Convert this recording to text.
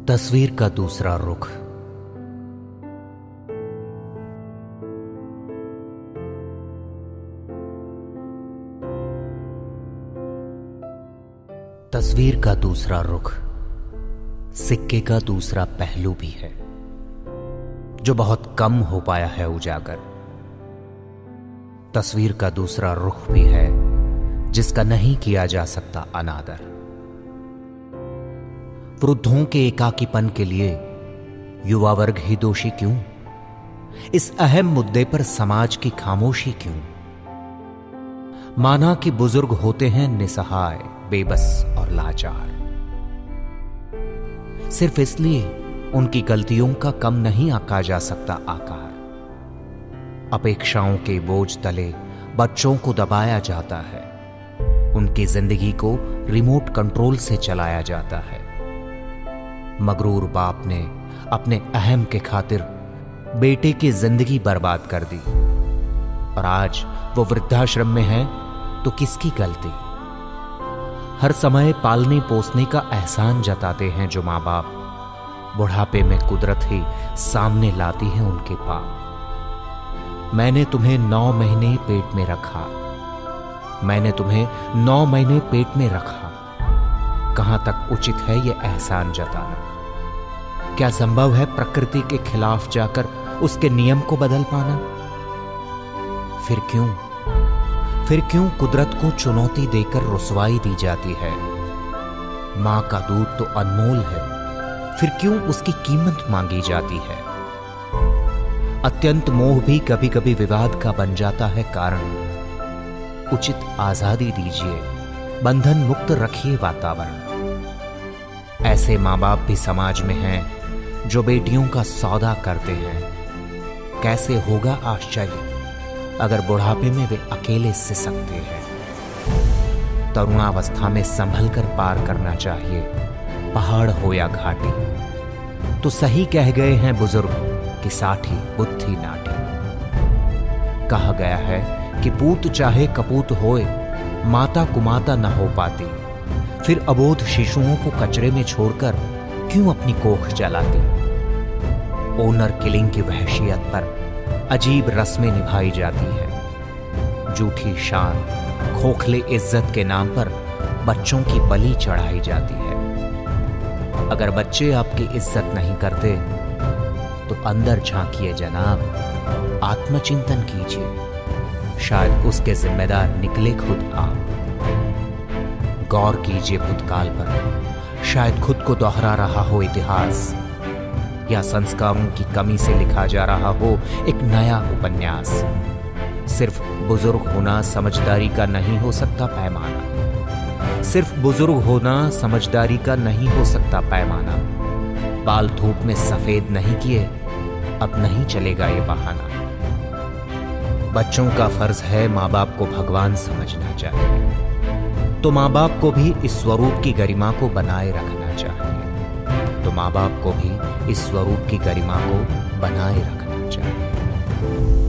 तस्वीर का दूसरा रुख। तस्वीर का दूसरा रुख सिक्के का दूसरा पहलू भी है, जो बहुत कम हो पाया है उजागर। तस्वीर का दूसरा रुख भी है, जिसका नहीं किया जा सकता अनादर। वृद्धों के एकाकीपन के लिए युवा वर्ग ही दोषी क्यों? इस अहम मुद्दे पर समाज की खामोशी क्यों? माना कि बुजुर्ग होते हैं निसहाय, बेबस और लाचार। सिर्फ इसलिए उनकी गलतियों का कम नहीं आंका जा सकता आकार। अपेक्षाओं के बोझ तले बच्चों को दबाया जाता है, उनकी जिंदगी को रिमोट कंट्रोल से चलाया जाता है। मगरूर बाप ने अपने अहम के खातिर बेटे की जिंदगी बर्बाद कर दी, और आज वो वृद्धाश्रम में है तो किसकी गलती? हर समय पालने पोसने का एहसान जताते हैं जो मां बाप, बुढ़ापे में कुदरत ही सामने लाती है उनके पाप। मैंने तुम्हें 9 महीने पेट में रखा, मैंने तुम्हें 9 महीने पेट में रखा। कहां तक उचित है यह एहसान जताना? क्या संभव है प्रकृति के खिलाफ जाकर उसके नियम को बदल पाना? फिर क्यों कुदरत को चुनौती देकर रुसवाई दी जाती है? मां का दूध तो अनमोल है, फिर क्यों उसकी कीमत मांगी जाती है? अत्यंत मोह भी कभी कभी विवाद का बन जाता है कारण। उचित आजादी दीजिए, बंधन मुक्त रखिए वातावरण। ऐसे मां बाप भी समाज में हैं जो बेटियों का सौदा करते हैं। कैसे होगा आश्चर्य अगर बुढ़ापे में वे अकेले सिसकते हैं। तरुणावस्था में संभल कर पार करना चाहिए, पहाड़ हो या घाटी। तो सही कह गए हैं बुजुर्ग कि साठी बुद्धि नाटी। कहा गया है कि पूत चाहे कपूत होए, माता कुमाता न हो पाती। फिर अबोध शिशुओं को कचरे में छोड़कर क्यों अपनी कोख जलाती? ओनर किलिंग की वहशियत पर अजीब रस्में निभाई जाती है। झूठी शान, खोखले इज्जत के नाम पर बच्चों की बलि चढ़ाई जाती है। अगर बच्चे आपकी इज्जत नहीं करते तो अंदर झांकिए जनाब, आत्मचिंतन कीजिए। शायद उसके जिम्मेदार निकले खुद आप। गौर कीजिए भूतकाल पर, शायद खुद को दोहरा रहा हो इतिहास, या संस्कारों की कमी से लिखा जा रहा हो एक नया उपन्यास। सिर्फ बुजुर्ग होना समझदारी का नहीं हो सकता पैमाना। सिर्फ बुजुर्ग होना समझदारी का नहीं हो सकता पैमाना। बाल धूप में सफेद नहीं किए, अब नहीं चलेगा ये बहाना। बच्चों का फर्ज है माँ बाप को भगवान समझना चाहिए, तो माँ बाप को भी इस स्वरूप की गरिमा को बनाए रखना चाहिए। तो माँ बाप को भी इस स्वरूप की गरिमा को बनाए रखना चाहिए।